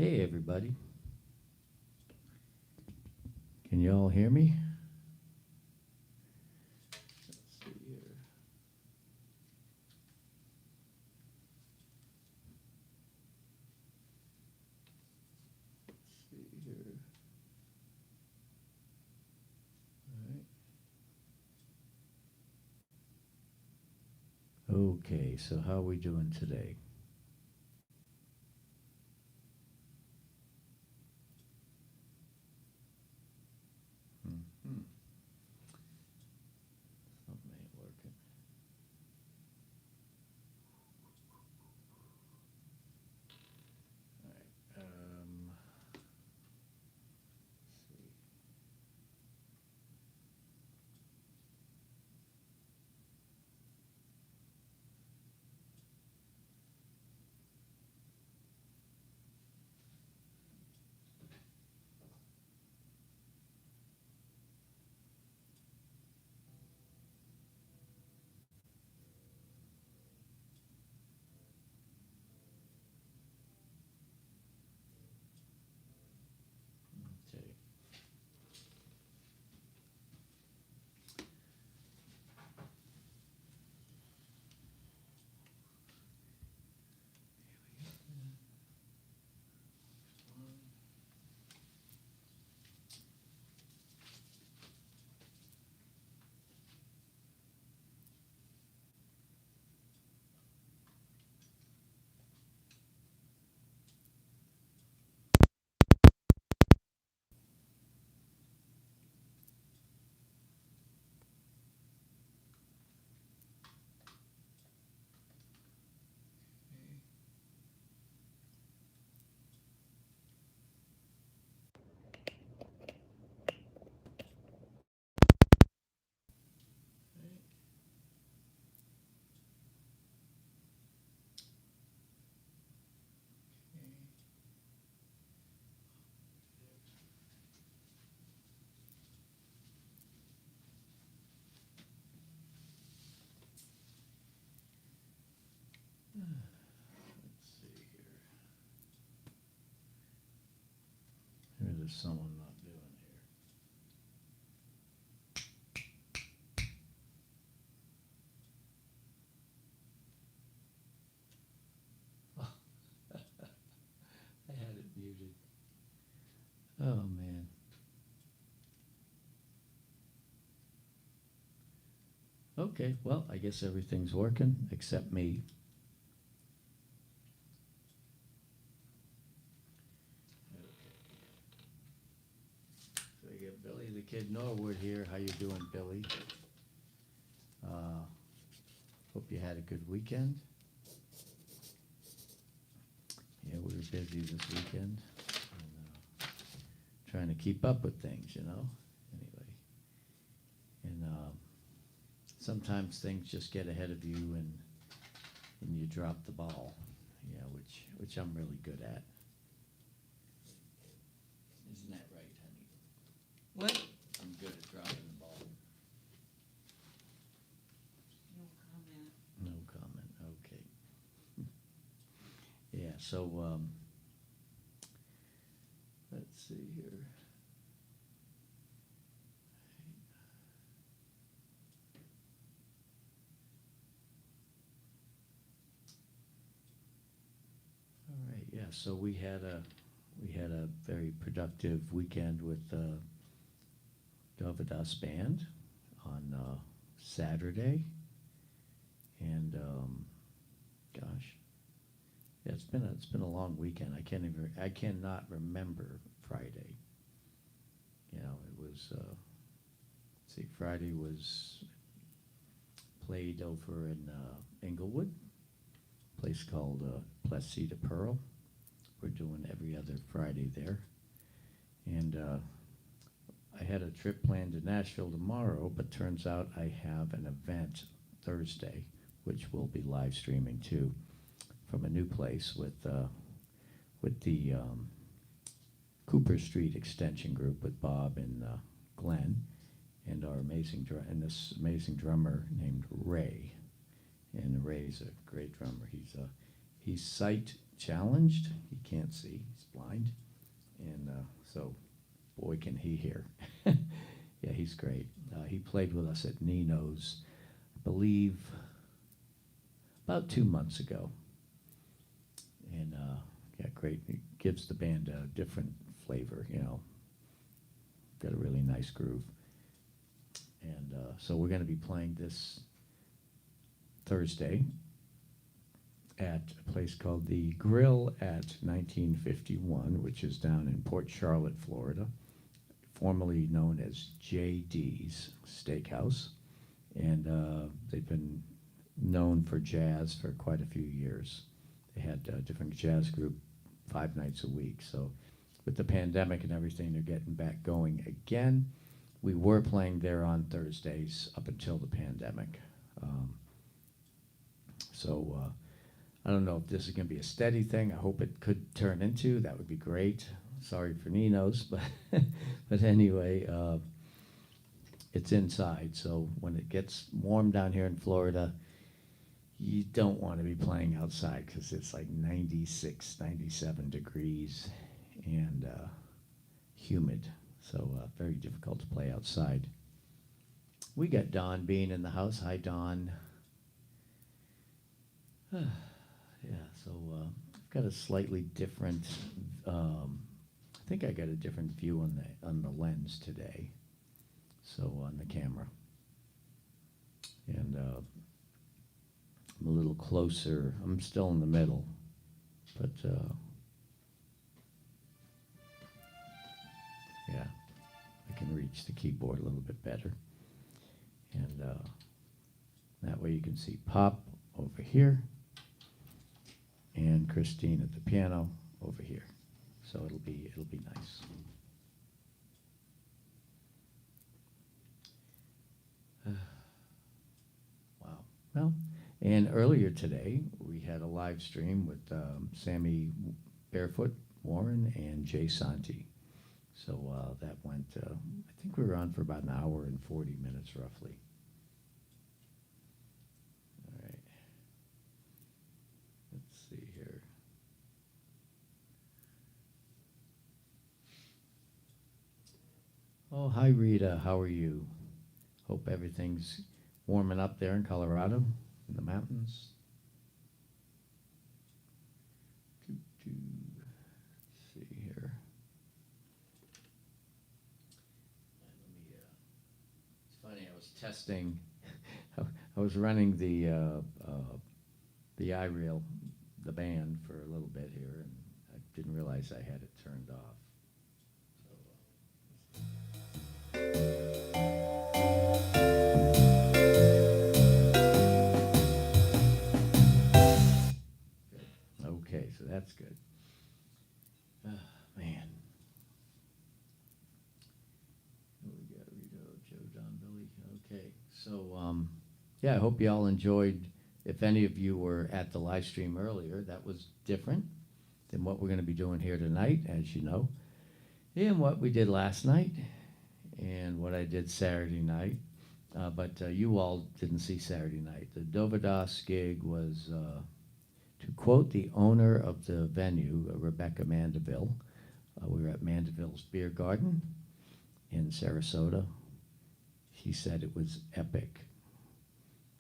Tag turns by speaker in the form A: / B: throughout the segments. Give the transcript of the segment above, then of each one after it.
A: Hey everybody. Can you all hear me? Let's see here. Let's see here. All right. Okay, so how are we doing today? Mm-hmm. Something ain't working. All right. Let's see. Okay. Let's see here. Maybe there's someone not doing here. I had it muted. Oh, man. Okay, well, I guess everything's working except me. Okay. So we get Billy the Kid Norwood here. How you doing, Billy? Hope you had a good weekend. Yeah, we were busy this weekend. And, trying to keep up with things, you know? Anyway. And sometimes things just get ahead of you and you drop the ball, yeah, which I'm really good at. Isn't that right, honey?
B: What?
A: I'm good at dropping the ball.
B: No comment.
A: No comment, okay. Yeah, so, let's see here. All right, yeah, so we had a very productive weekend with Dovydas band on Saturday, and gosh, yeah, it's been a long weekend. I cannot remember Friday. You know, it was let's see, Friday was played over in Inglewood, a place called Plessis de Pearl. We're doing every other Friday there, and I had a trip planned to Nashville tomorrow, but turns out I have an event Thursday, which we'll be live streaming too, from a new place with the Cooper Street Extension Group with Bob and Glenn, and this amazing drummer named Ray. And Ray's a great drummer. He's sight challenged. He can't see. He's blind. And so, boy, can he hear. Yeah, he's great. He played with us at Nino's, I believe, about 2 months ago. And yeah, great. It gives the band a different flavor, you know. Got a really nice groove. And so we're going to be playing this Thursday at a place called the Grill at 1951, which is down in Port Charlotte, Florida, formerly known as JD's Steakhouse. And they've been known for jazz for quite a few years. They had a different jazz group 5 nights a week. So with the pandemic and everything, they're getting back going again. We were playing there on Thursdays up until the pandemic. So I don't know if this is going to be a steady thing. I hope it could turn into. That would be great. Sorry for Nino's, but but anyway, it's inside. So when it gets warm down here in Florida, you don't want to be playing outside because it's like 96, 97 degrees and humid. So very difficult to play outside. We got Don Bean in the house. Hi, Don. Yeah, so I've got a slightly different, I think I got a different view on the lens today, so on the camera. And I'm a little closer. I'm still in the middle, but yeah, I can reach the keyboard a little bit better. And that way you can see Pop over here and Christine at the piano over here. So it'll be nice. Wow. Well, and earlier today we had a live stream with Sammy Barefoot Warren and Jay Santi. So that went, I think we were on for about an hour and 40 minutes roughly. All right. Let's see here. Oh, hi Rita, how are you? Hope everything's warming up there in Colorado, in the mountains. Let's see here. It's funny, I was testing, I was running the iReel, the band, for a little bit here, and I didn't realize I had it turned off. Okay, so that's good. Man. We got Rito, Joe, Don, Billy. Okay, so yeah, I hope you all enjoyed. If any of you were at the live stream earlier, that was different than what we're going to be doing here tonight, as you know, and what we did last night, and what I did Saturday night. But you all didn't see Saturday night. The Dovydas gig was, to quote the owner of the venue, Rebecca Mandeville, we were at Mandeville's Beer Garden in Sarasota. She said it was epic.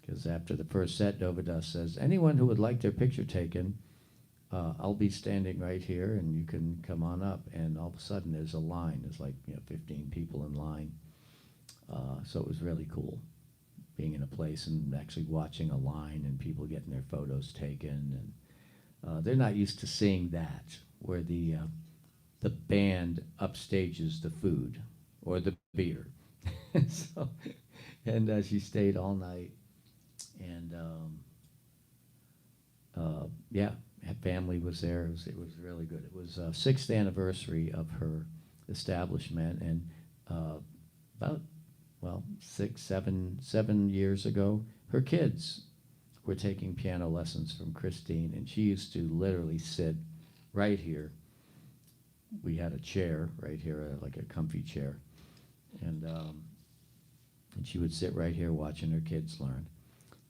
A: Because after the first set, Dovydas says, anyone who would like their picture taken, I'll be standing right here and you can come on up. And all of a sudden there's a line. There's like 15 people in line. So it was really cool being in a place and actually watching a line and people getting their photos taken. And they're not used to seeing that, where the band upstages the food or the beer. So, and she stayed all night. And yeah, her family was there. It was really good. It was 6th anniversary of her establishment, and about 7 years ago, her kids were taking piano lessons from Christine, and she used to literally sit right here. We had a chair right here, like a comfy chair, and she would sit right here watching her kids learn.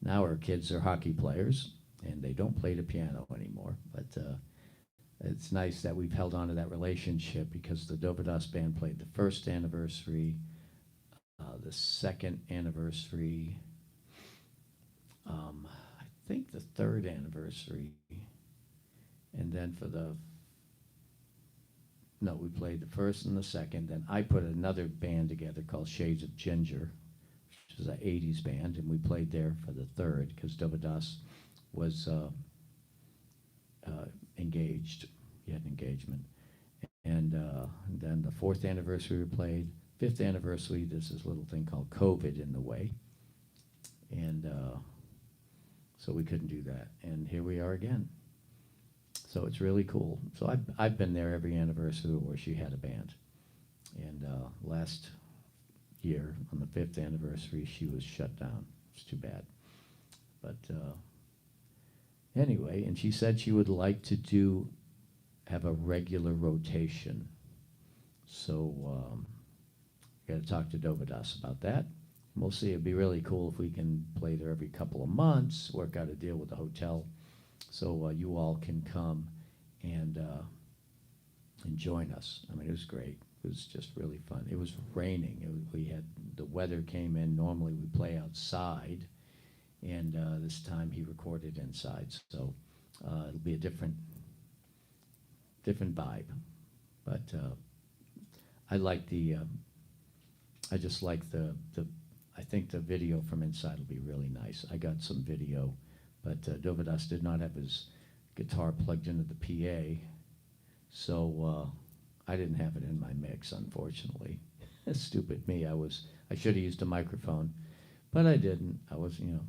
A: Now her kids are hockey players, and they don't play the piano anymore, but it's nice that we've held on to that relationship because the Dovydas band played the first anniversary, the second anniversary, I think the third anniversary, and then we played the first and the second. Then I put another band together called Shades of Ginger, which is an 80s band, and we played there for the third because Dovydas was engaged. He had an engagement. And then the fourth anniversary we played. Fifth anniversary, there's this little thing called COVID in the way. And so we couldn't do that. And here we are again. So it's really cool. So I've been there every anniversary where she had a band. And last year, on the 5th anniversary, she was shut down. It's too bad. But anyway, and she said she would like to have a regular rotation. So got to talk to Dovydas about that. We'll see. It'd be really cool if we can play there every couple of months, work out a deal with the hotel, so you all can come and join us. I mean, it was great. It was just really fun. It was raining. We had the weather came in. Normally we play outside, and this time he recorded inside. So it'll be a different vibe. But I like I just like I think the video from inside will be really nice. I got some video, but Dovydas did not have his guitar plugged into the PA, so I didn't have it in my mix, unfortunately. Stupid me. I should have used a microphone, but I didn't. I wasn't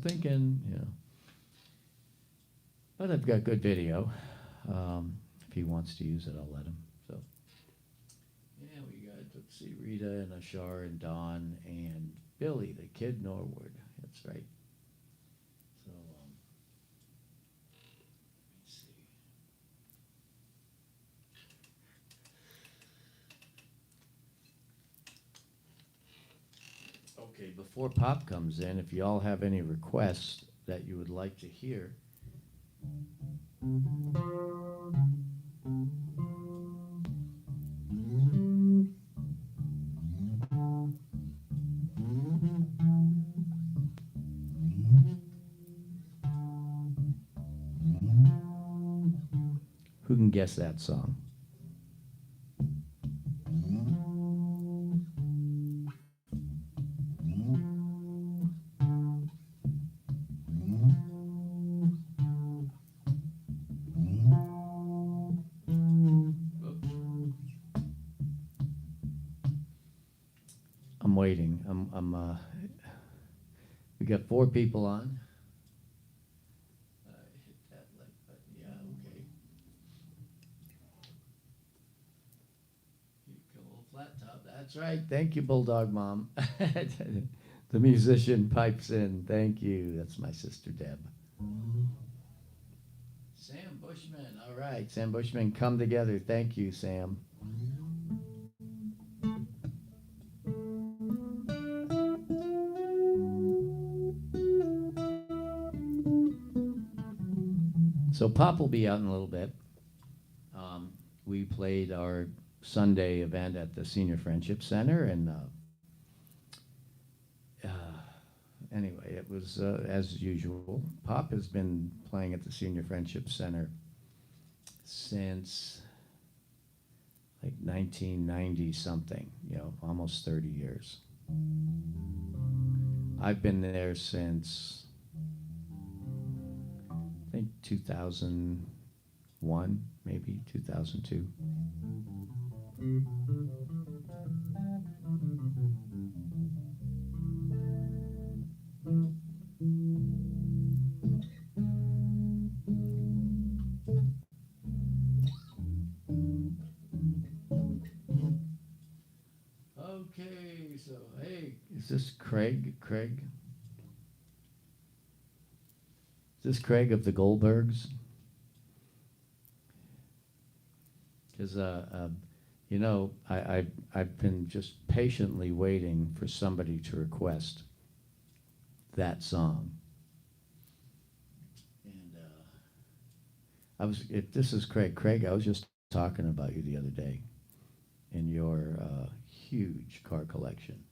A: thinking, But I've got good video. If he wants to use it, I'll let him. So, yeah, we got, let's see, Rita and Ashar and Don and Billy, the kid Norwood. That's right. So, let's see. Okay, before Pop comes in, if you all have any requests that you would like to hear. Who can guess that song? I'm waiting. We got 4 people on. Hit that like button. Yeah, okay. Keep a little flat top. That's right. Thank you, Bulldog Mom. The musician pipes in. Thank you. That's my sister Deb. Sam Bushman. All right, Sam Bushman, come together. Thank you, Sam. So Pop will be out in a little bit. We played our Sunday event at the Senior Friendship Center, and anyway, it was as usual. Pop has been playing at the Senior Friendship Center since like 1990 something, almost 30 years. I've been there since I think 2001, maybe 2002. Okay, so hey, is this Craig? Is this Craig of the Goldbergs? Because I've been just patiently waiting for somebody to request that song, and If this is Craig. Craig, I was just talking about you the other day and your huge car collection.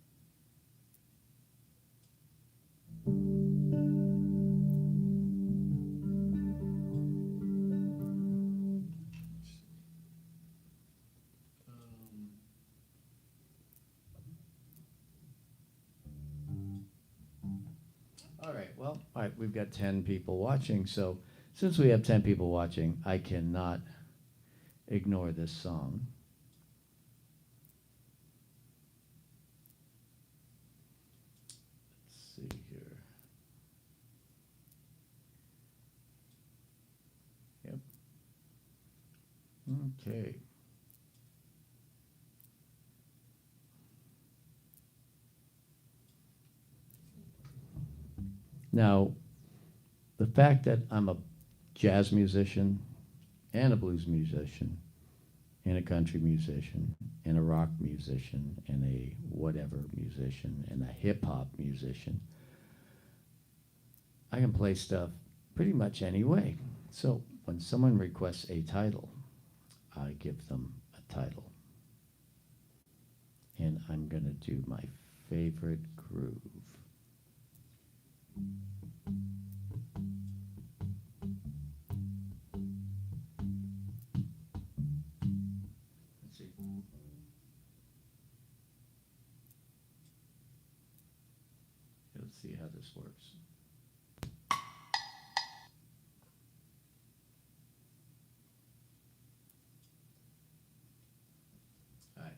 A: All right, we've got 10 people watching, so since we have 10 people watching, I cannot ignore this song. Let's see here. Yep. Okay. Now, the fact that I'm a jazz musician and a blues musician and a country musician and a rock musician and a whatever musician and a hip-hop musician, I can play stuff pretty much any way. So when someone requests a title, I give them a title. And I'm going to do my favorite groove. Let's see. Let's see how this works. All right.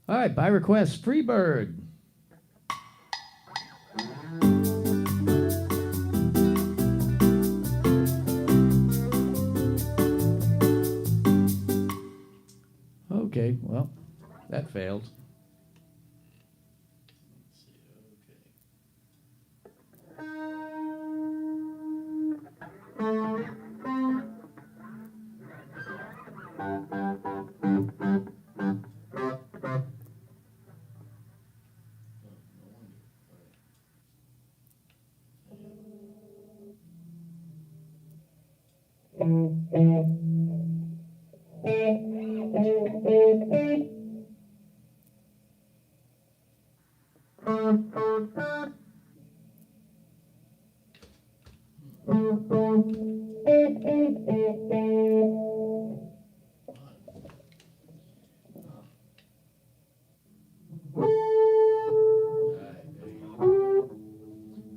A: All right, by request, Freebird. Okay, well, that failed. Let's see,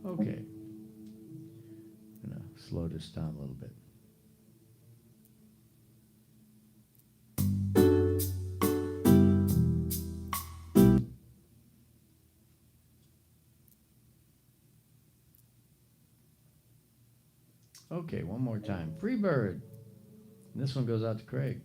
A: okay. I'm gonna slow this down a little bit. Okay, one more time. Freebird. And this one goes out to Craig.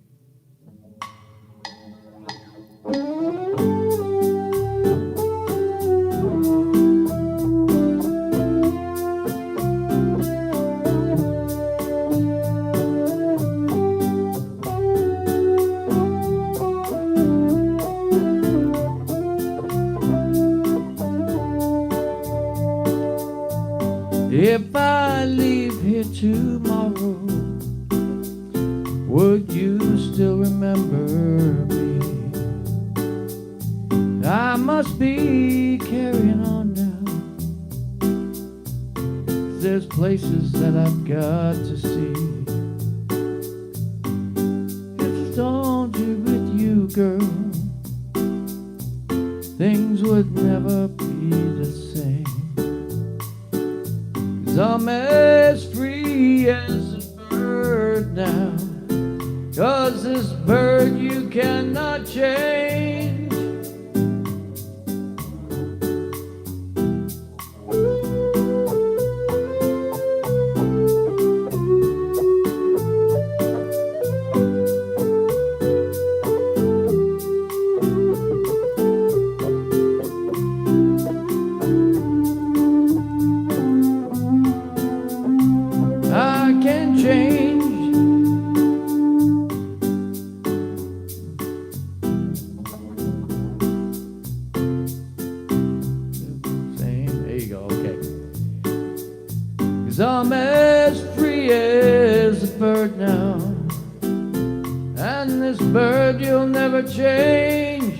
A: If I leave here tomorrow, would you still remember me? I must be carrying on now. There's places that I've got to see. If I don't do with you, girl, things would never be the same. 'Cause I'm as free as a bird now. 'Cause this bird you cannot change. 'cause I'm as free as a bird now, and this bird you'll never change.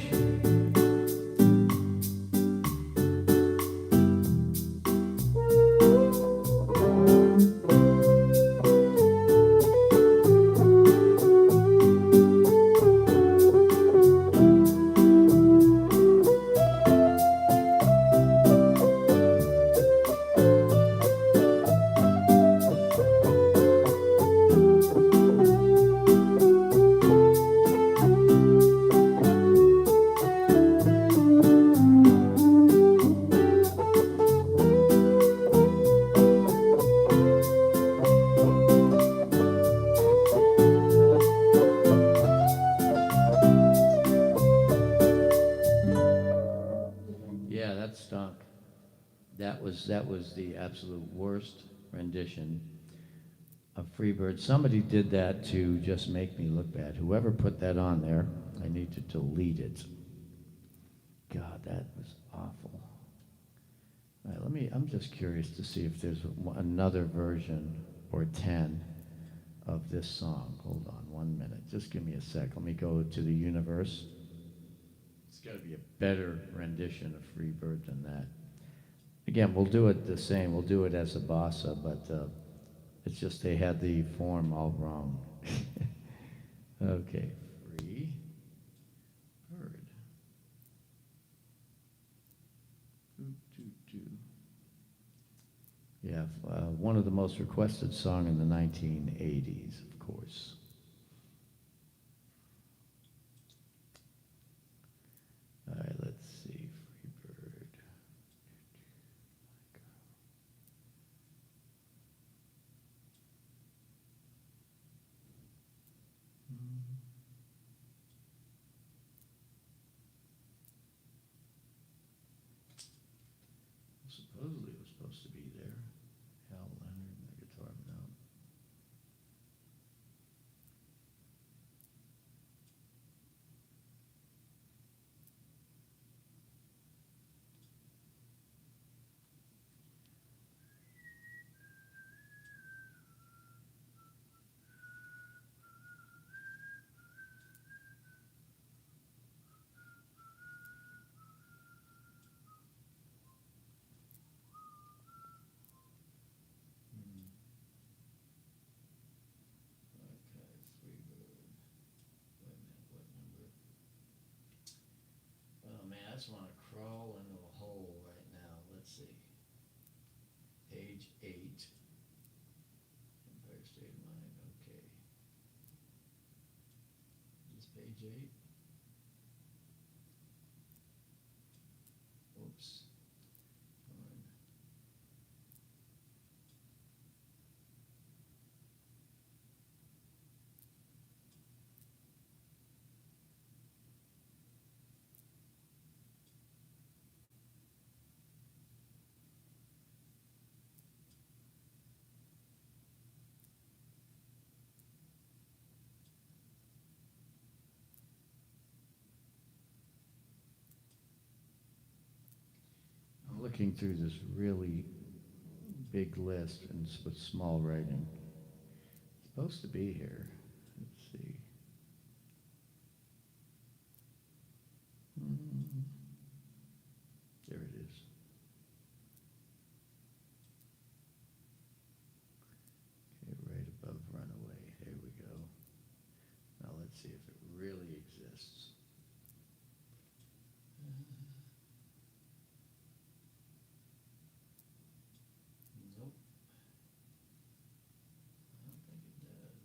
A: Yeah, that stunk. That was the absolute worst rendition of Freebird. Somebody did that to just make me look bad. Whoever put that on there, I need to delete it. God, that was awful. All right, I'm just curious to see if there's another version or 10 of this song. Hold on 1 minute. Just give me a sec. Let me go to the universe. It's got to be a better rendition of Freebird than that. Again, we'll do it the same. We'll do it as a bossa, but it's just they had the form all wrong. Okay, Free Bird. Yeah, one of the most requested songs in the 1980s, of course. All right, let's see, Freebird. Supposedly it was supposed to be there. Hal Leonard and the guitar, no. Okay, Freebird. Wait a minute, what number? Oh man, I just want to crawl into a hole right now. Let's see. Page 8. Empire State of Mind, okay. Is this page 8? Oops. Darn. I'm looking through this really big list and with small writing. It's supposed to be here. Let's see. There it is. Okay, right above Runaway. Here we go. Now let's see if it really exists. Nope. I don't think it does.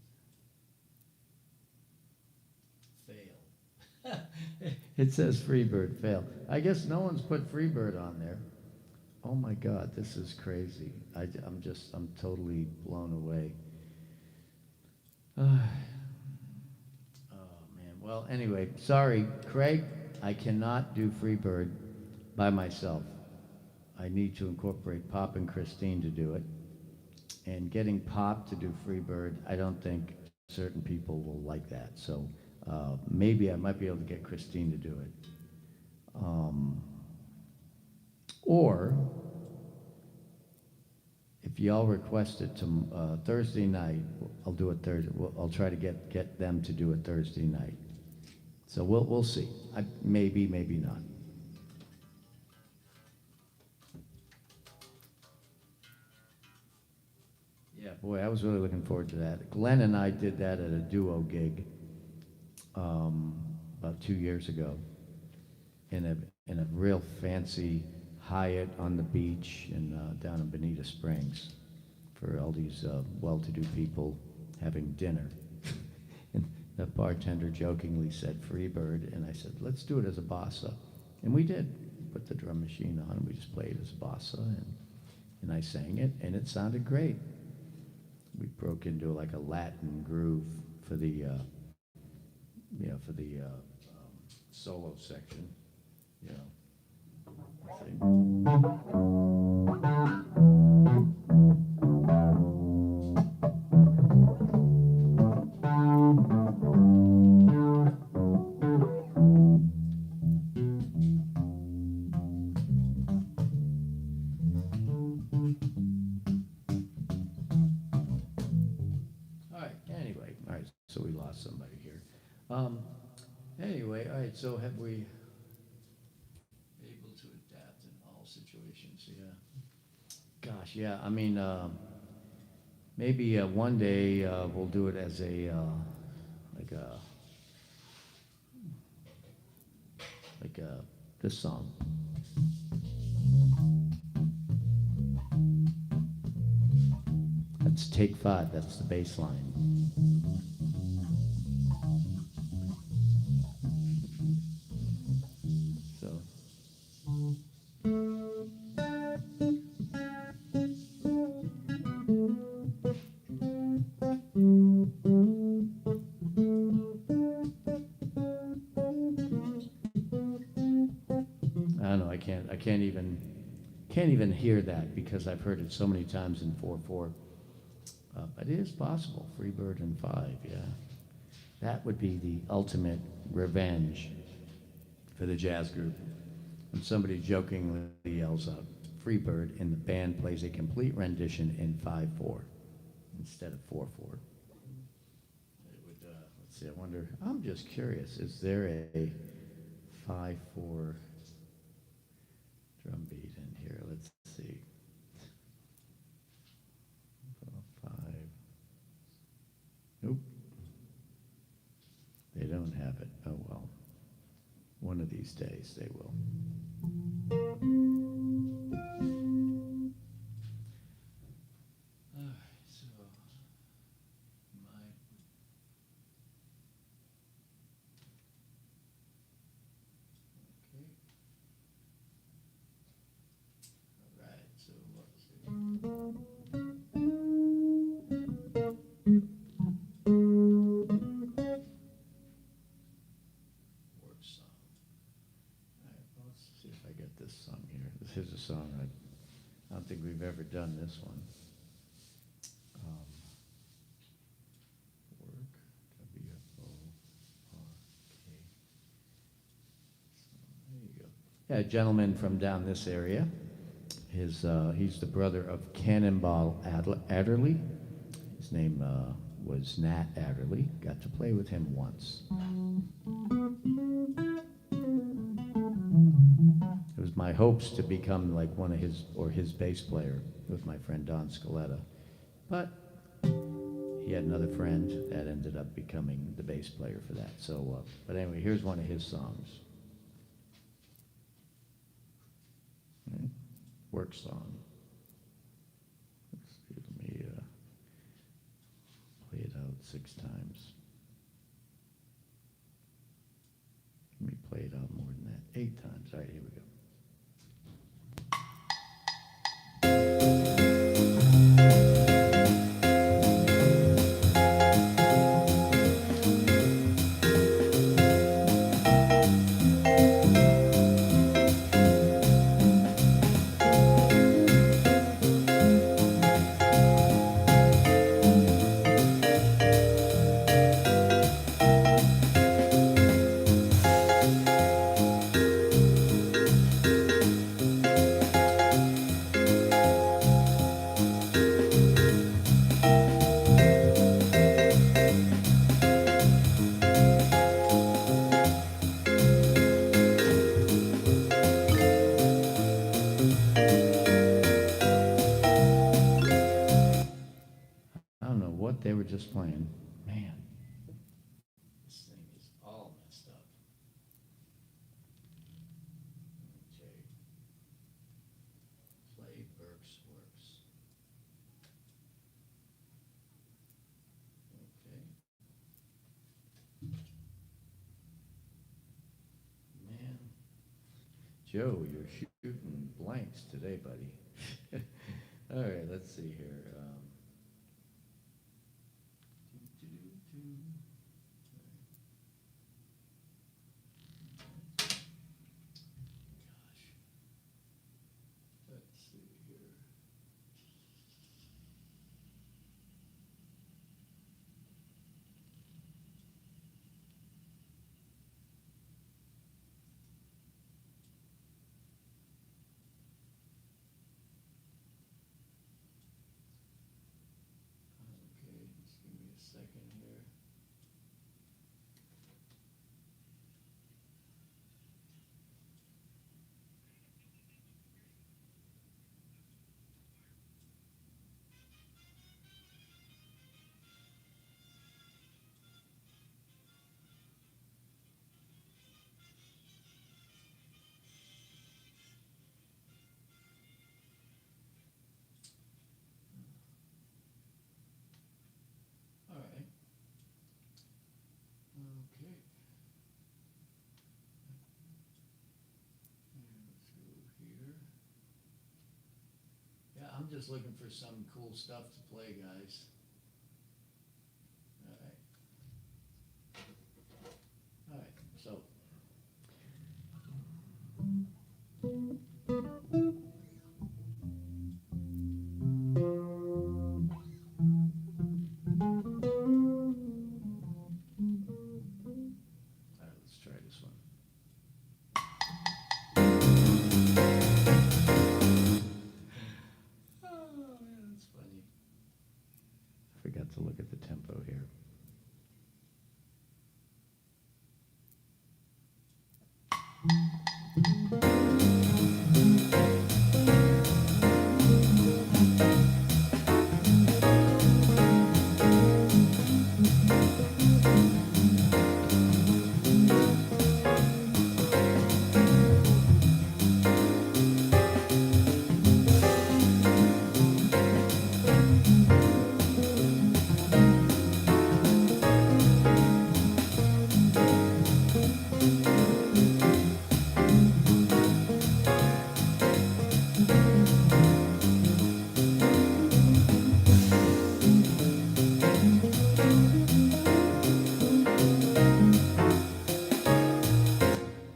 A: Fail. It says Freebird, fail. I guess no one's put Freebird on there. Oh my God, this is crazy. I'm totally blown away. Oh man, well anyway, sorry, Craig, I cannot do Freebird by myself. I need to incorporate Pop and Christine to do it. And getting Pop to do Freebird, I don't think certain people will like that. So maybe I might be able to get Christine to do it. Or if if y'all request it to Thursday night, I'll do it Thursday. I'll try to get them to do it Thursday night. So we'll see. Maybe not. Yeah, boy, I was really looking forward to that. Glenn and I did that at a duo gig about 2 years ago in a real fancy Hyatt on the beach down in Bonita Springs for all these well-to-do people having dinner. And the bartender jokingly said Freebird, and I said, let's do it as a bossa. And we did. Put the drum machine on, and we just played as bossa, and I sang it, and it sounded great. We broke into like a Latin groove for the solo section, you know. All right, so we lost somebody here. Anyway, all right, so have we able to adapt in all situations? Yeah. Gosh, yeah, I mean, maybe one day we'll do it as this song. That's take 5, that's the bass line. So. I don't know, I can't even hear that because I've heard it so many times in 4/4. But it is possible, Freebird in 5, yeah. That would be the ultimate revenge for the jazz group. When somebody jokingly yells out Freebird and the band plays a complete rendition in 5/4 instead of 4/4. It would, let's see, I wonder, I'm just curious, is there a 5/4 drum beat in here? Let's see. 5. Nope. They don't have it. Oh well. One of these days they will. All right, so okay. All right, so let's see. This song here. This is a song I don't think we've ever done this one. Work, W-O-R-K. So there you go. Yeah, a gentleman from down this area. He's the brother of Cannonball Adderley. His name was Nat Adderley. Got to play with him once. It was my hopes to become like one of his bass player with my friend Don Scaletta. But he had another friend that ended up becoming the bass player for that. So, but anyway, here's one of his songs. Right. Work song. Let's see, let me play it out 6 times. Let me play it out more than that, 8 times. All right, here we go. they were just playing. Man, this thing is all messed up. Okay. Play Burks Works. Okay. Man. Joe, you're shooting blanks today, buddy. All right, let's see here. Gosh. Let's see here. Okay, just give me a second here. All right. Okay. Let's go here. Yeah, I'm just looking for some cool stuff to play, guys. All right. All right, so. All right, let's try this one. Oh, man, that's funny. I forgot to look at the tempo here.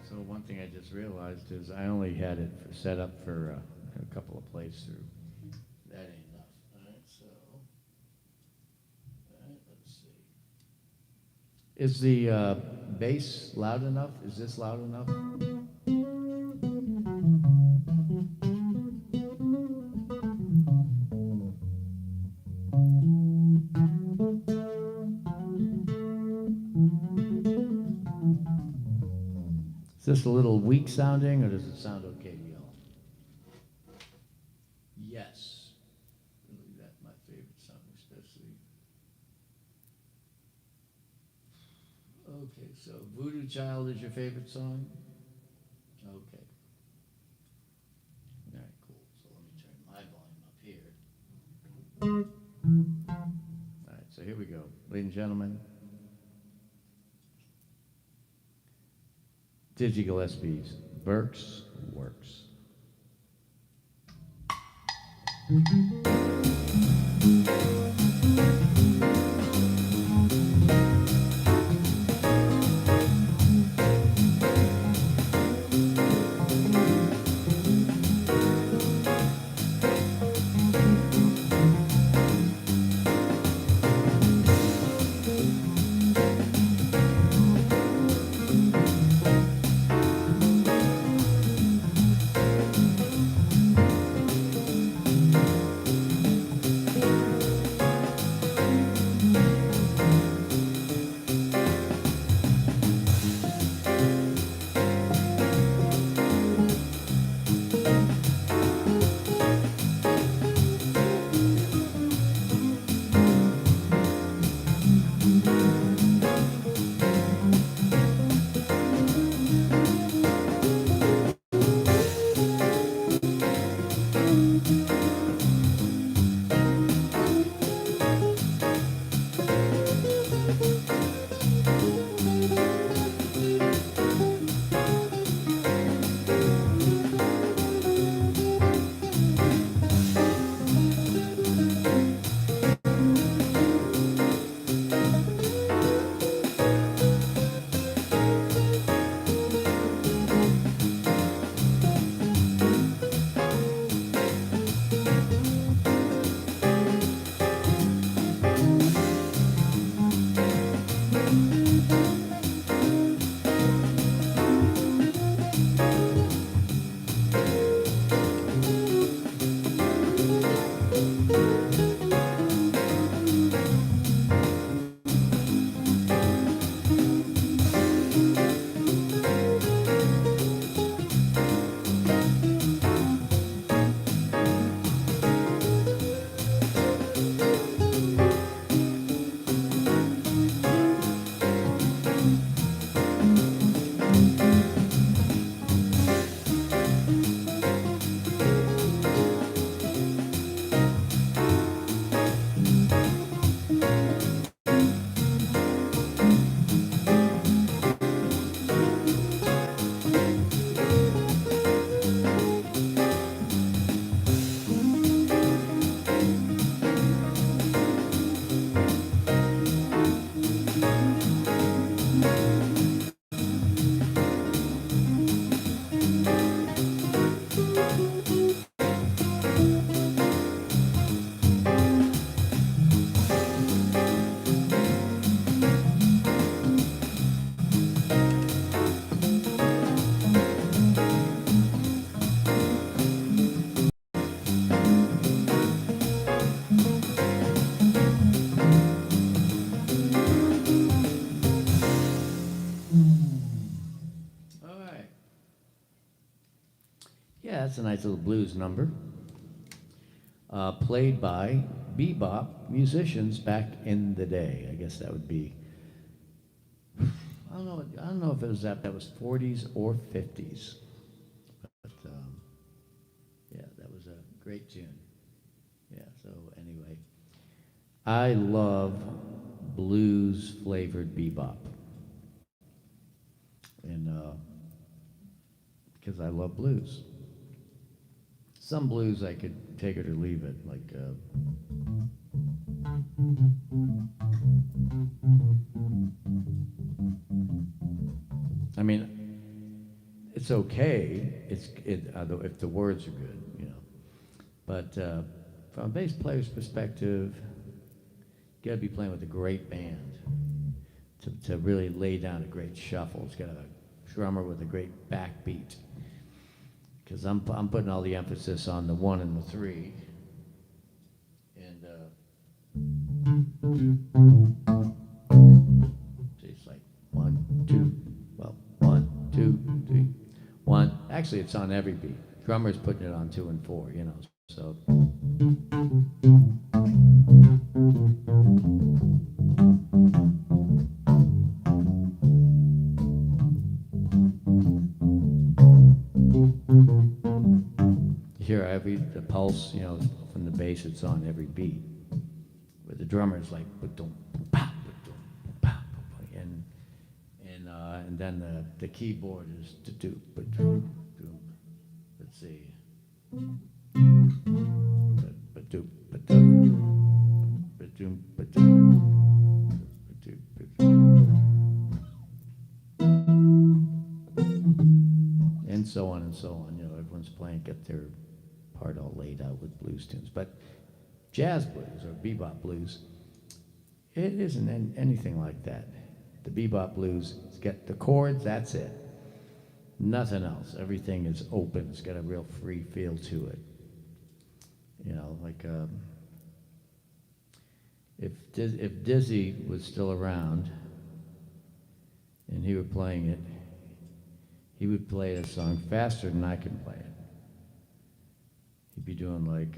A: So one thing I just realized is I only had it set up for a couple of plays through. That ain't enough. All right, so, all right, let's see. Is the bass loud enough? Is this loud enough? Is this a little weak sounding, or does it sound okay to y'all? Yes. Really, that's my favorite song, especially. Okay, so Voodoo Child is your favorite song? Okay. All right, cool. So let me turn my volume up here. All right, so here we go. Ladies and gentlemen. Digi Gillespie's Burks Works. That's a nice little blues number, played by bebop musicians back in the day. I guess that would be, I don't know if it was that was 40s or 50s. But yeah, that was a great tune. Yeah, so anyway, I love blues flavored bebop. And because I love blues. Some blues I could take it or leave it, like I mean, it's okay. If the words are good, you know. But from a bass player's perspective, you got to be playing with a great band to really lay down a great shuffle. It's got a drummer with a great backbeat. Because I'm putting all the emphasis on the 1 and the 3. And so it's like 1, 2, well, 1, 2, 3, 1. Actually, it's on every beat. Drummer's putting it on 2 and 4, you know. So. Hear the pulse, you know, from the bass, it's on every beat. But the drummer's like, and then the keyboard is do. Let's see. And so on and so on. You know, everyone's playing, get their part all laid out with blues tunes. But jazz blues or bebop blues, it isn't anything like that. The bebop blues, it's got the chords, that's it. Nothing else. Everything is open. It's got a real free feel to it. You know, like if Dizzy was still around and he were playing it, he would play a song faster than I can play it. He'd be doing like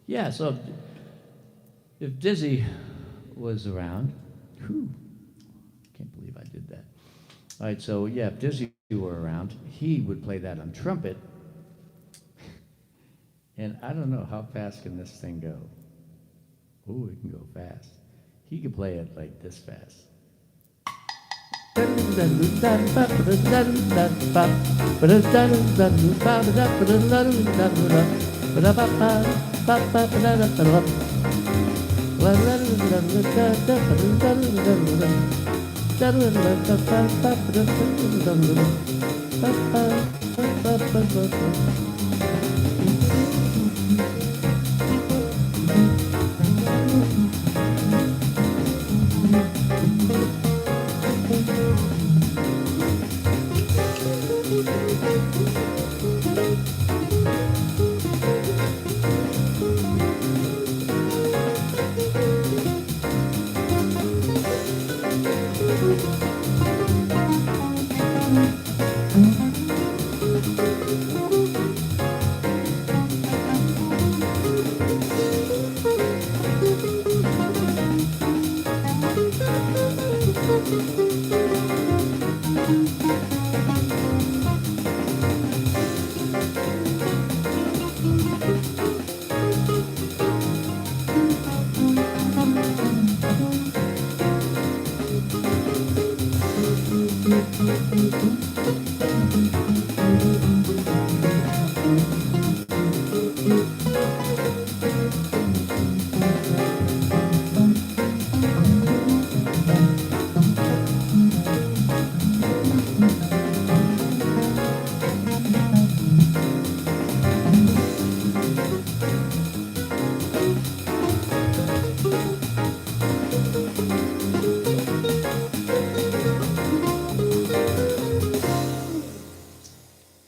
A: yeah, so if Dizzy was around, can't believe I did that. All right, so yeah, if Dizzy were around, he would play that on trumpet. And I don't know, how fast can this thing go? Oh, it can go fast. He could play it like this fast.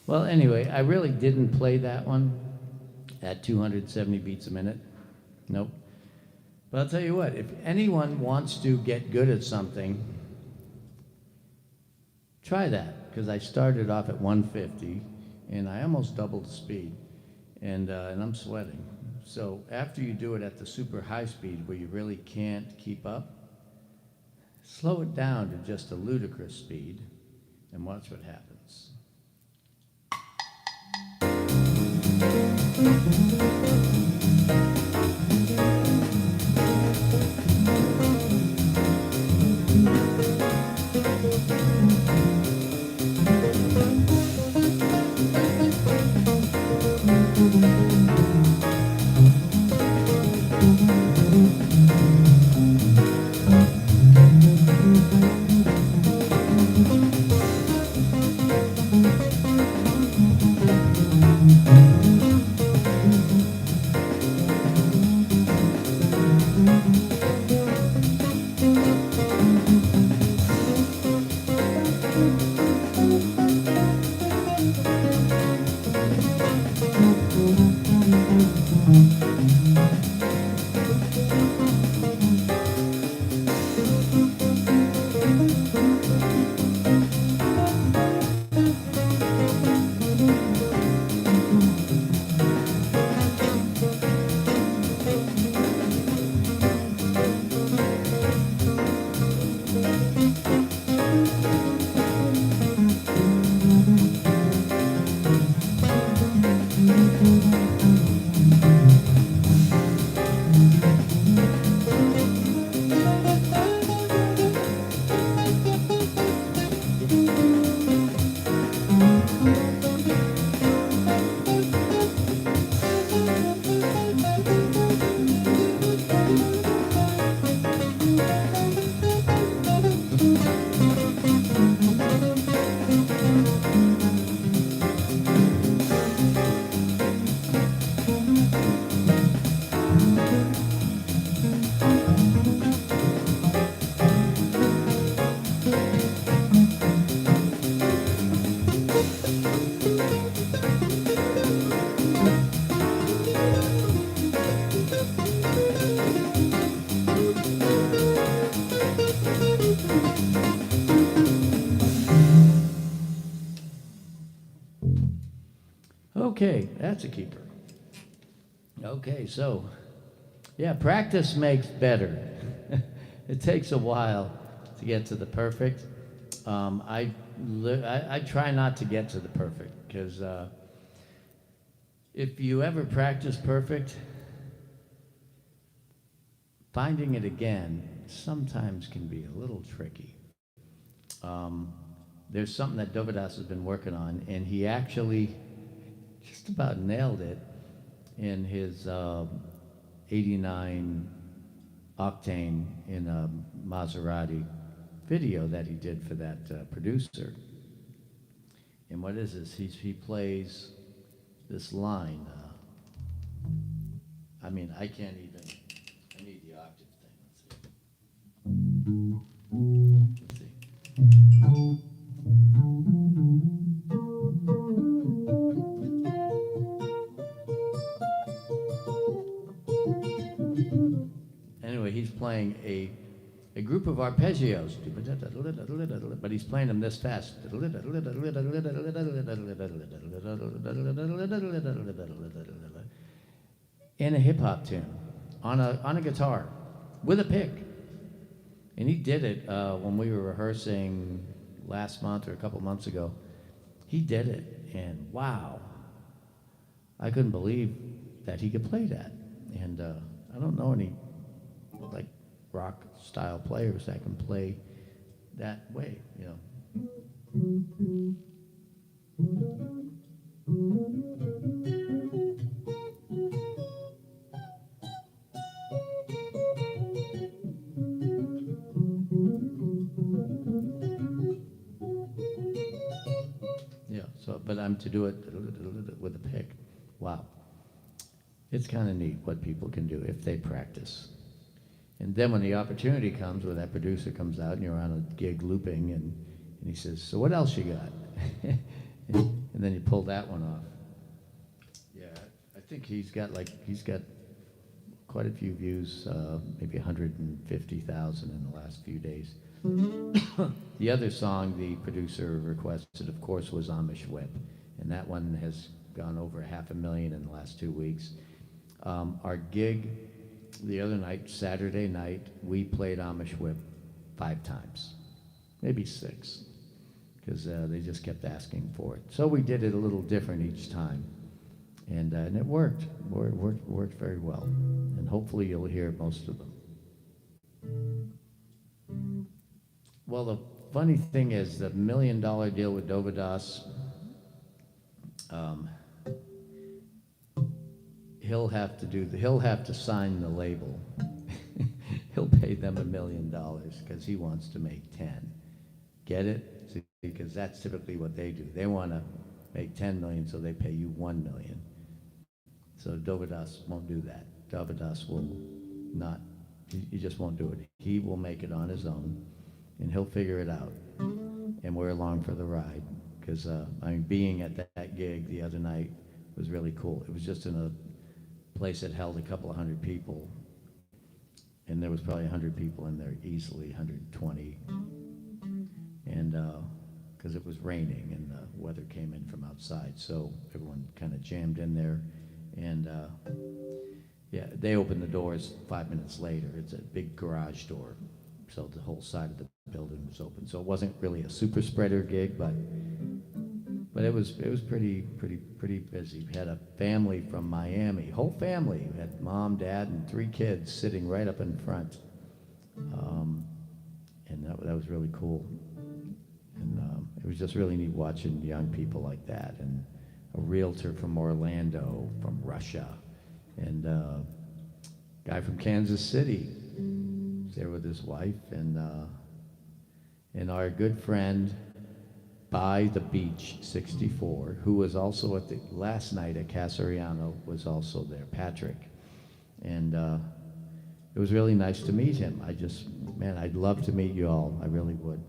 A: Well, anyway, I really didn't play that one at 270 beats a minute. Nope. But I'll tell you what, if anyone wants to get good at something, try that, because I started off at 150, and I almost doubled the speed, and I'm sweating. So after you do it at the super high speed where you really can't keep up, slow it down to just a ludicrous speed, and watch what happens. Okay, that's a keeper. Okay, so, yeah, practice makes better. It takes a while to get to the perfect. I I try not to get to the perfect, because if you ever practice perfect, finding it again sometimes can be a little tricky. There's something that Dovydas has been working on, and he actually just about nailed it in his 89 octane in a Maserati video that he did for that producer. And what is this? He plays this line. I mean, I can't even. I need the octave thing. Let's see. Anyway, he's playing a group of arpeggios, but he's playing them this fast. In a hip hop tune, on a guitar, with a pick. And he did it when we were rehearsing last month or a couple months ago. He did it, and wow, I couldn't believe that he could play that. And I don't know any like rock style players that can play that way, you know. Yeah, so, but I'm to do it with a pick. Wow. It's kind of neat what people can do if they practice. And then when the opportunity comes, where that producer comes out and you're on a gig looping, and he says, so what else you got? and then you pull that one off. Yeah, I think he's got quite a few views, maybe 150,000 in the last few days. The other song the producer requested, of course, was Amish Whip, and that one has gone over 500,000 in the last 2 weeks. Our gig the other night, Saturday night, we played Amish Whip 5 times, maybe 6, because they just kept asking for it. So we did it a little different each time, and it worked. Worked very well, and hopefully you'll hear most of them. Well, the funny thing is, the $1 million deal with Dovydas, he'll have to sign the label. He'll pay them $1 million because he wants to make 10. Get it? See, because that's typically what they do. They want to make 10 million, so they pay you 1 million. So Dovydas won't do that. Dovydas will not. He just won't do it. He will make it on his own, and he'll figure it out. And we're along for the ride, because being at that gig the other night was really cool. It was just in a place that held a couple of hundred people, and there was probably 100 people in there, easily 120. And because it was raining and the weather came in from outside, so everyone kind of jammed in there. And yeah, they opened the doors 5 minutes later. It's a big garage door, so the whole side of the building was open. So it wasn't really a super spreader gig, but it was pretty busy. We had a family from Miami, whole family. We had mom, dad, and 3 kids sitting right up in front, and that was really cool. And it was just really neat watching young people like that, and a realtor from Orlando, from Russia, and a guy from Kansas City was there with his wife, and our good friend By the Beach 64, who was also at the last night at Casariano, was also there, Patrick. And it was really nice to meet him. Man, I'd love to meet you all. I really would.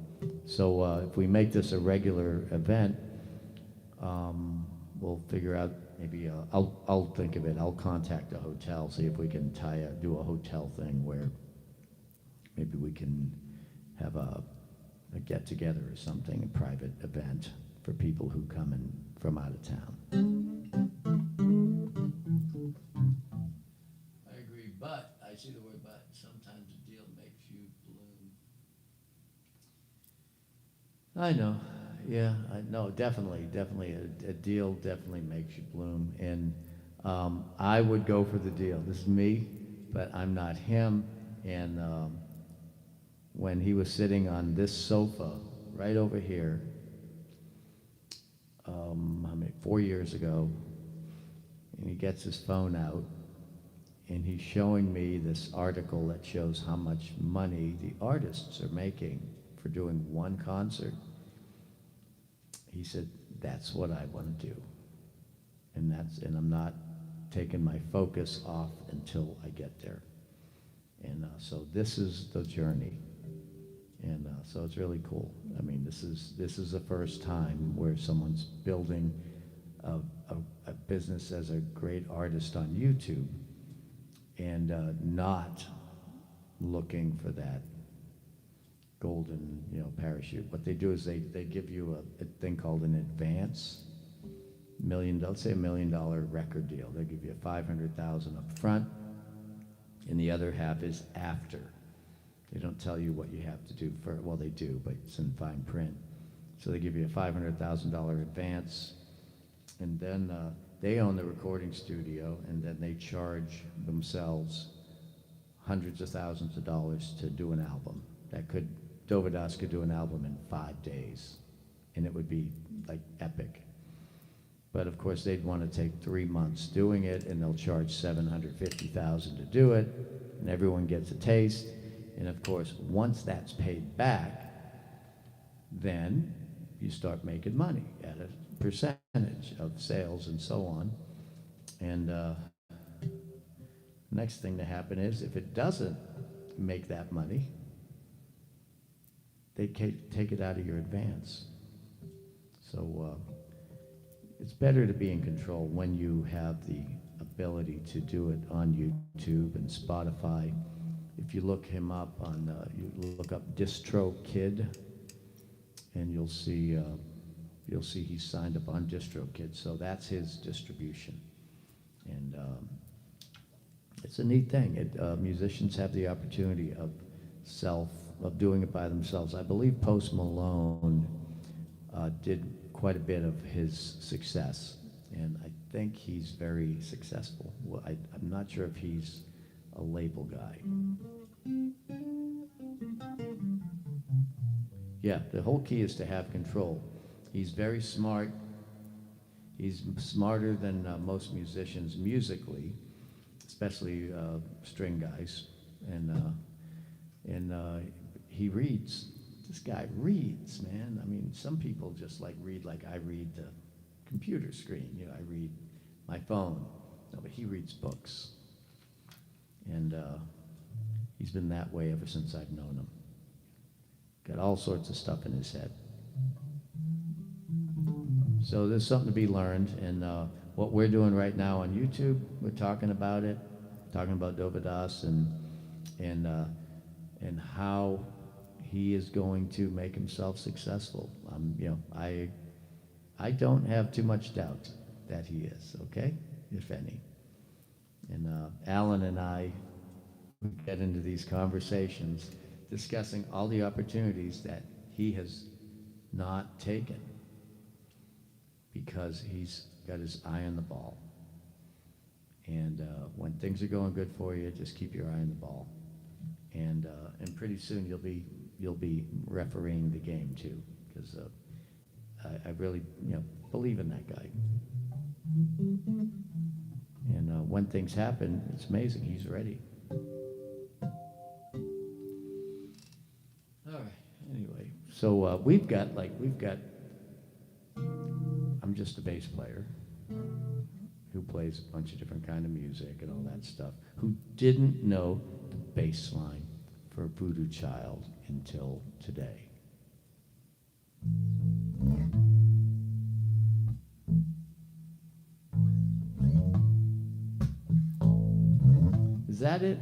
A: So if we make this a regular event, we'll figure out, maybe I'll think of it. I'll contact a hotel, see if we can do a hotel thing where maybe we can have a get-together or something, a private event for people who come in from out of town. I agree, but, I see the word but, sometimes a deal makes you bloom. I know, Yeah, no, definitely, a deal definitely makes you bloom, and I would go for the deal. This is me, but I'm not him. And when he was sitting on this sofa right over here, I mean, 4 years ago, and he gets his phone out, and he's showing me this article that shows how much money the artists are making for doing one concert. He said, "That's what I want to do," and I'm not taking my focus off until I get there. And so this is the journey, and so it's really cool. I mean, this is the first time where someone's building a business as a great artist on YouTube, and not looking for that golden, parachute. What they do is they give you a thing called an advance let's say $1 million record deal. They give you $500,000 up front, and the other half is after. They don't tell you what you have to do for, well, they do, but it's in fine print. So they give you a $500,000 advance, and then they own the recording studio, and then they charge themselves hundreds of thousands of dollars to do an album. Dovydas could do an album in 5 days, and it would be like epic. But of course, they'd want to take 3 months doing it, and they'll charge $750,000 to do it, and everyone gets a taste. And of course, once that's paid back, then you start making money at a percentage of sales and so on. And next thing to happen is, if it doesn't make that money, they take it out of your advance. So it's better to be in control when you have the ability to do it on YouTube and Spotify. If you look him up on, you look up DistroKid, and you'll see he's signed up on DistroKid. So that's his distribution, and it's a neat thing. Musicians have the opportunity of doing it by themselves. I believe Post Malone did quite a bit of his success, and I think he's very successful. Well, I'm not sure if he's a label guy. Yeah, the whole key is to have control. He's very smart. He's smarter than most musicians musically, especially string guys, and he reads. This guy reads, man. I mean, some people just read like I read the computer screen. I read my phone. No, but he reads books. And he's been that way ever since I've known him. Got all sorts of stuff in his head. So there's something to be learned. And what we're doing right now on YouTube, we're talking about it, talking about Dovydas and how he is going to make himself successful. I don't have too much doubt that he is, okay, if any. And Alan and I get into these conversations discussing all the opportunities that he has not taken because he's got his eye on the ball. And when things are going good for you, just keep your eye on the ball. And pretty soon you'll be refereeing the game too, because I really believe in that guy. And when things happen, it's amazing. He's ready. All right. Anyway, so we've got. I'm just a bass player who plays a bunch of different kind of music and all that stuff. Who didn't know the bass line for Voodoo Child until today. Is that it?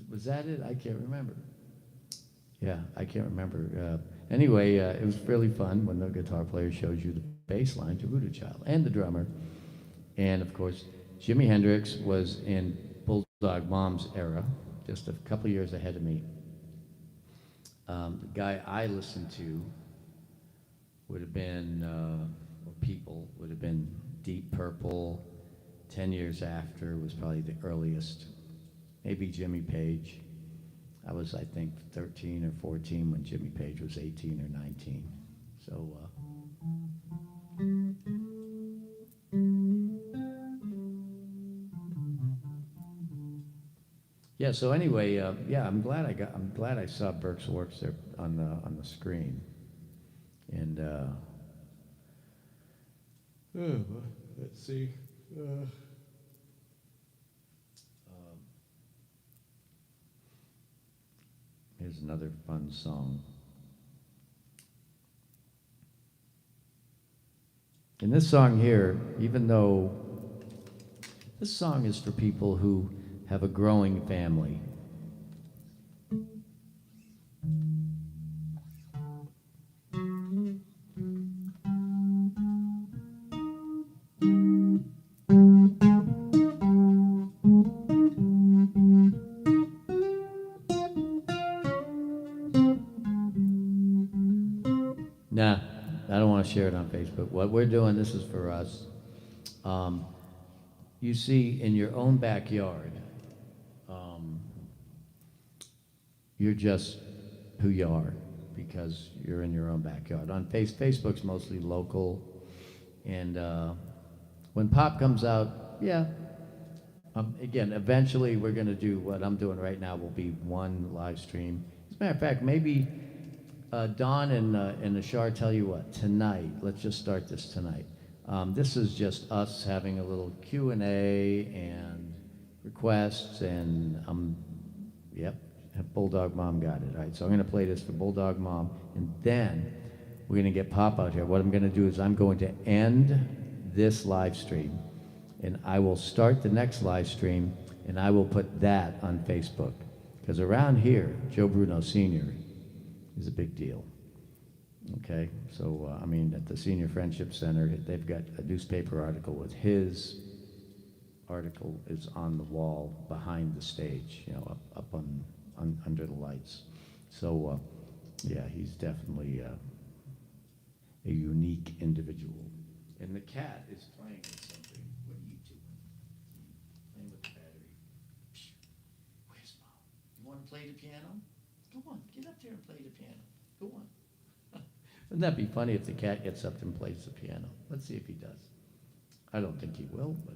A: Was that it? I can't remember. Yeah, I can't remember. Anyway, it was really fun when the guitar player shows you the bass line to Voodoo Child, and the drummer. And of course, Jimi Hendrix was in Bulldog Mom's era, just a couple years ahead of me. The guy I listened to would have been, or people, would have been Deep Purple. 10 years after was probably the earliest. Maybe Jimmy Page. I was, I think, 13 or 14 when Jimmy Page was 18 or 19. So, yeah. So anyway, yeah. I'm glad I saw Burke's works there on the screen, and let's see. Here's another fun song. And this song here, even though this song is for people who have a growing family. Nah, I don't want to share it on Facebook. What we're doing, this is for us. You see, in your own backyard, you're just who you are because you're in your own backyard. On Facebook's mostly local, and when Pop comes out, yeah. Again, eventually we're going to do what I'm doing right now. Will be one live stream. As a matter of fact, maybe Don and Ashar tell you what tonight. Let's just start this tonight. This is just us having a little Q&A and requests, and yep, Bulldog Mom got it. All right, so I'm going to play this for Bulldog Mom, and then we're going to get Pop out here. What I'm going to do is I'm going to end this live stream, and I will start the next live stream, and I will put that on Facebook, because around here, Joe Bruno Sr. is a big deal. Okay, so I mean, at the Senior Friendship Center, they've got a newspaper article with his article is on the wall behind the stage, you know, up on under the lights. So yeah, he's definitely a unique individual. And the cat is playing with something. What are you doing? Playing with the battery. Where's Mom? You want to play the piano? Come on, get up there and play the piano. Go on. Wouldn't that be funny if the cat gets up and plays the piano? Let's see if he does. I don't think he will, but.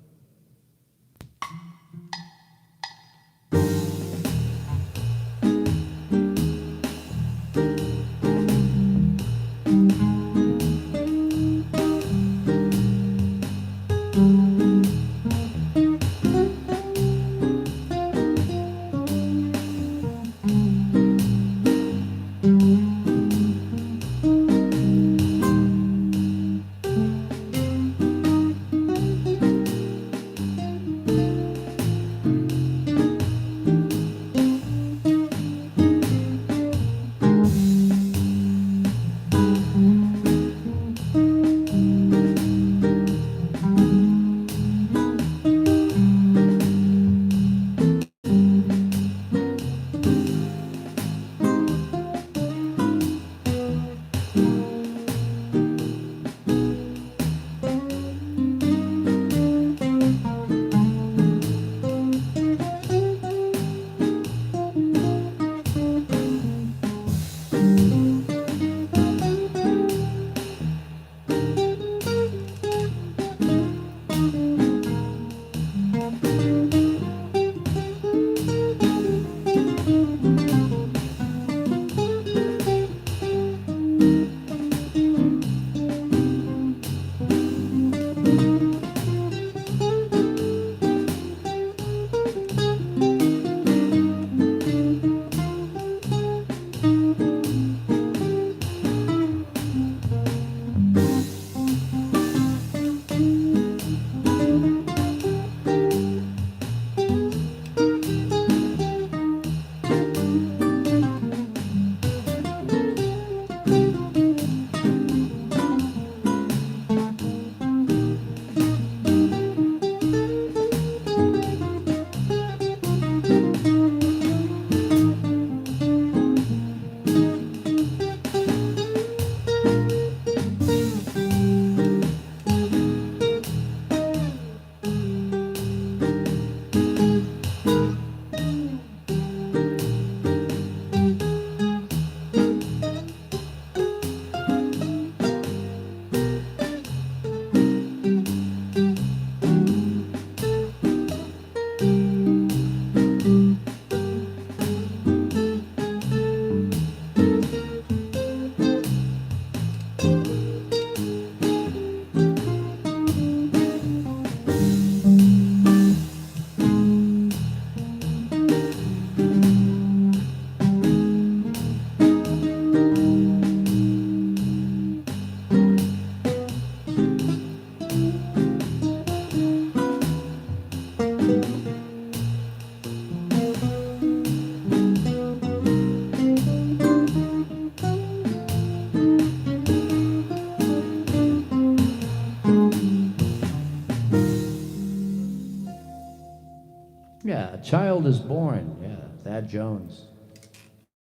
A: Yeah, a child is born. Yeah, Thad Jones.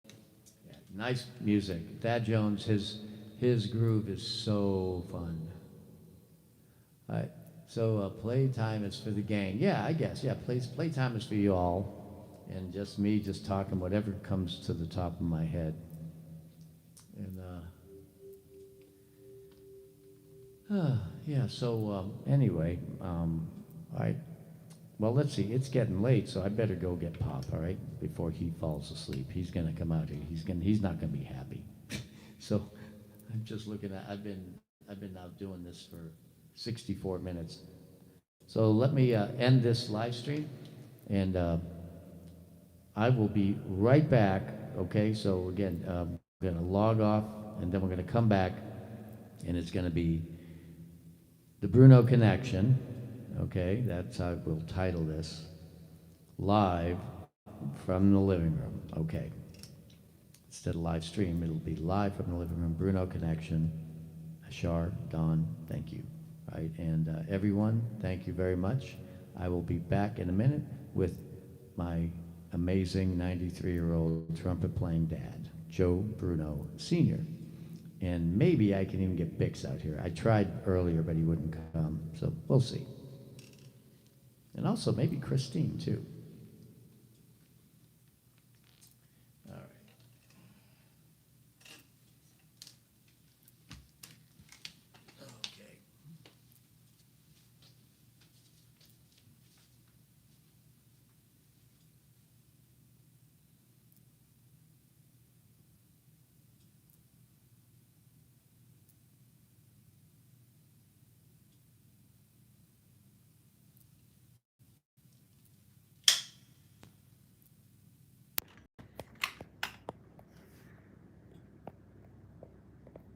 A: Yeah, nice music. Thad Jones, his groove is so fun. All right. So playtime is for the gang. Yeah, I guess. Yeah, playtime is for you all, and just me just talking whatever comes to the top of my head. And yeah. So anyway, all right. Well, let's see. It's getting late, so I better go get Pop. All right, before he falls asleep. He's gonna come out here. He's not gonna be happy. So I'm just looking at. I've been out doing this for 64 minutes. So let me end this live stream, and I will be right back. Okay. So again, we're gonna log off, and then we're gonna come back, and it's gonna be the Bruno Connection. Okay, that's how we'll title this. Live from the living room. Okay. Instead of live stream, it'll be live from the living room. Bruno Connection. Ashar, Don, thank you. Right, and everyone, thank you very much. I will be back in a minute with my amazing 93-year-old trumpet playing dad, Joe Bruno Sr. And maybe I can even get Bix out here. I tried earlier, but he wouldn't come, so we'll see. And also maybe Christine, too.